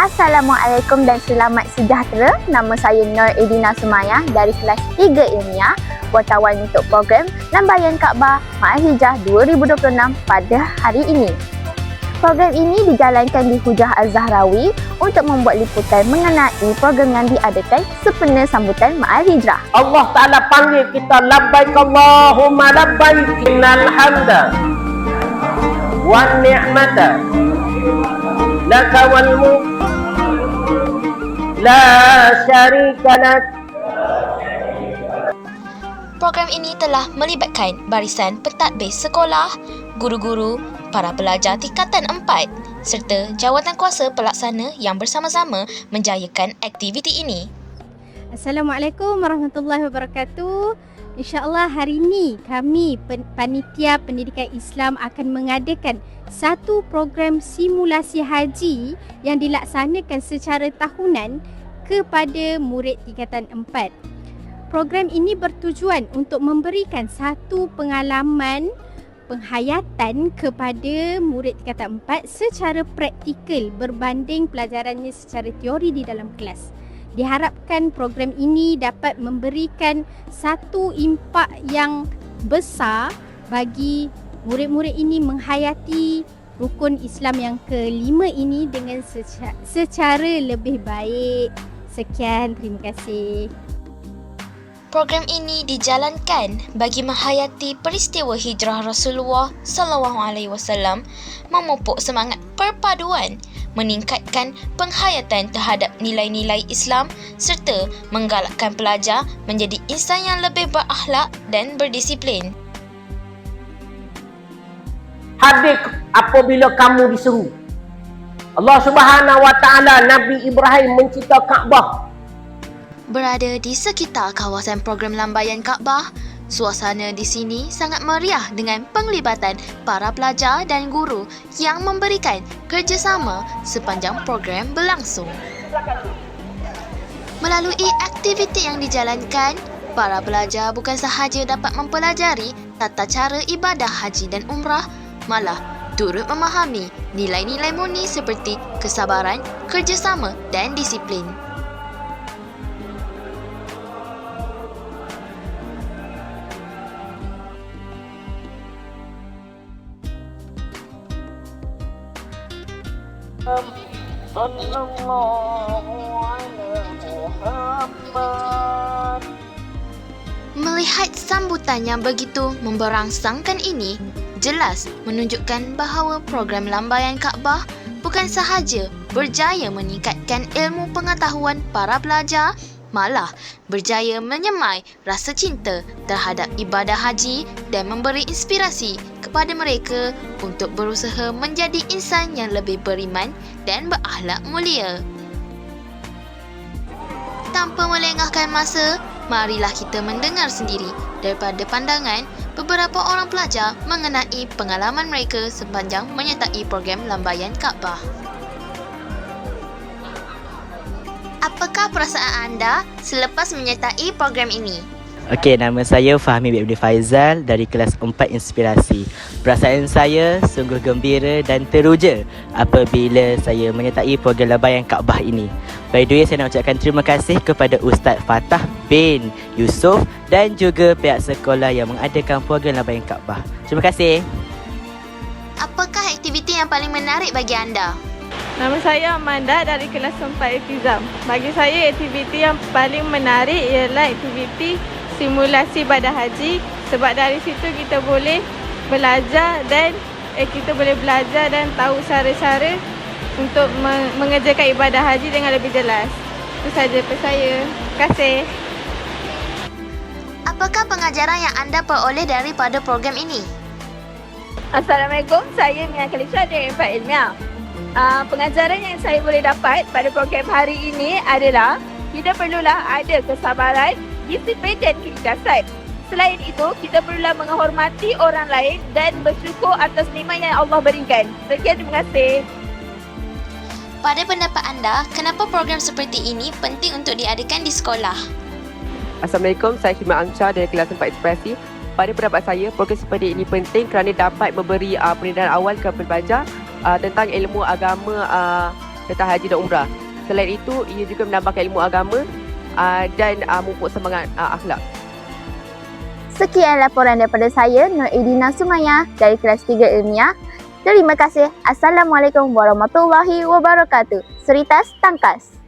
Assalamualaikum dan selamat sejahtera. Nama saya Nur Edina Sumayah dari kelas 3 Ilmiah, wartawan untuk program Lambaian Kaabah Ma'al Hijrah 2026 pada hari ini. Program ini dijalankan di Hujah Az-Zahrawi untuk membuat liputan mengenai program yang diadakan sempena sambutan Ma'al Hijrah. Allah Ta'ala panggil kita labbaik Allahumma labbaik innal hamda wan ni'mata laka wal mulk la syarika lak. Program ini telah melibatkan barisan pentadbir sekolah, guru-guru, para pelajar tingkatan 4 serta jawatankuasa pelaksana yang bersama-sama menjayakan aktiviti ini. Assalamualaikum warahmatullahi wabarakatuh. InsyaAllah hari ini kami Panitia Pendidikan Islam akan mengadakan satu program simulasi haji yang dilaksanakan secara tahunan kepada murid tingkatan 4. Program ini bertujuan untuk memberikan satu pengalaman penghayatan kepada murid tingkatan 4 secara praktikal berbanding pelajarannya secara teori di dalam kelas. Diharapkan program ini dapat memberikan satu impak yang besar bagi murid-murid ini menghayati rukun Islam yang kelima ini dengan secara lebih baik. Sekian, terima kasih. Program ini dijalankan bagi menghayati peristiwa hijrah Rasulullah SAW, memupuk semangat perpaduan, meningkatkan penghayatan terhadap nilai-nilai Islam serta menggalakkan pelajar menjadi insan yang lebih berakhlak dan berdisiplin. Hadir apabila kamu diseru. Allah Subhanahu Wa Ta'ala, Nabi Ibrahim mencipta Kaabah. Berada di sekitar kawasan program Lambaian Kaabah, suasana di sini sangat meriah dengan penglibatan para pelajar dan guru yang memberikan kerjasama sepanjang program berlangsung. Melalui aktiviti yang dijalankan, para pelajar bukan sahaja dapat mempelajari tata cara ibadah haji dan umrah, malah turut memahami nilai-nilai murni seperti kesabaran, kerjasama dan disiplin. Melihat sambutan yang begitu memberangsangkan ini, jelas menunjukkan bahawa program Lambaian Kaabah bukan sahaja berjaya meningkatkan ilmu pengetahuan para pelajar, malah berjaya menyemai rasa cinta terhadap ibadah haji dan memberi inspirasi kepada mereka untuk berusaha menjadi insan yang lebih beriman dan berakhlak mulia. Tanpa melengahkan masa, marilah kita mendengar sendiri daripada pandangan beberapa orang pelajar mengenai pengalaman mereka sepanjang menyertai program Lambaian Kaabah. Apakah perasaan anda selepas menyertai program ini? Okey, nama saya Fahmi bin Faizal dari kelas 4 Inspirasi. Perasaan saya sungguh gembira dan teruja apabila saya menyertai program Lambaian Kaabah ini. By the way, saya nak ucapkan terima kasih kepada Ustaz Fatah bin Yusof dan juga pihak sekolah yang mengadakan program Lambaian Kaabah. Terima kasih. Apakah aktiviti yang paling menarik bagi anda? Nama saya Amanda dari kelas 4 Etizam. Bagi saya, aktiviti yang paling menarik ialah aktiviti simulasi ibadah haji, sebab dari situ kita boleh belajar dan tahu cara-cara untuk mengerjakan ibadah haji dengan lebih jelas. Itu saja daripada saya. Terima kasih. Apakah pengajaran yang anda peroleh daripada program ini? Assalamualaikum, saya Mia Khalisha dari 4 Ilmiah. Pengajaran yang saya boleh dapat pada program hari ini adalah kita perlulah ada kesabaran, disiplin dan keikhlasan. Selain itu, kita perlulah menghormati orang lain dan bersyukur atas nikmat yang Allah berikan. Sekian, terima kasih. Pada pendapat anda, kenapa program seperti ini penting untuk diadakan di sekolah? Assalamualaikum, saya Syima Angcha dari kelas 4 Inspirasi. Pada pendapat saya, program seperti ini penting kerana dapat memberi pendidikan awal kepada pelajar tentang ilmu agama serta haji dan umrah. Selain itu, ia juga menambahkan ilmu agama dan memupuk semangat akhlak. Sekian laporan daripada saya, Nur Edina Sumaya dari kelas 3 ilmiah. Terima kasih. Assalamualaikum warahmatullahi wabarakatuh. Seritas Tangkas.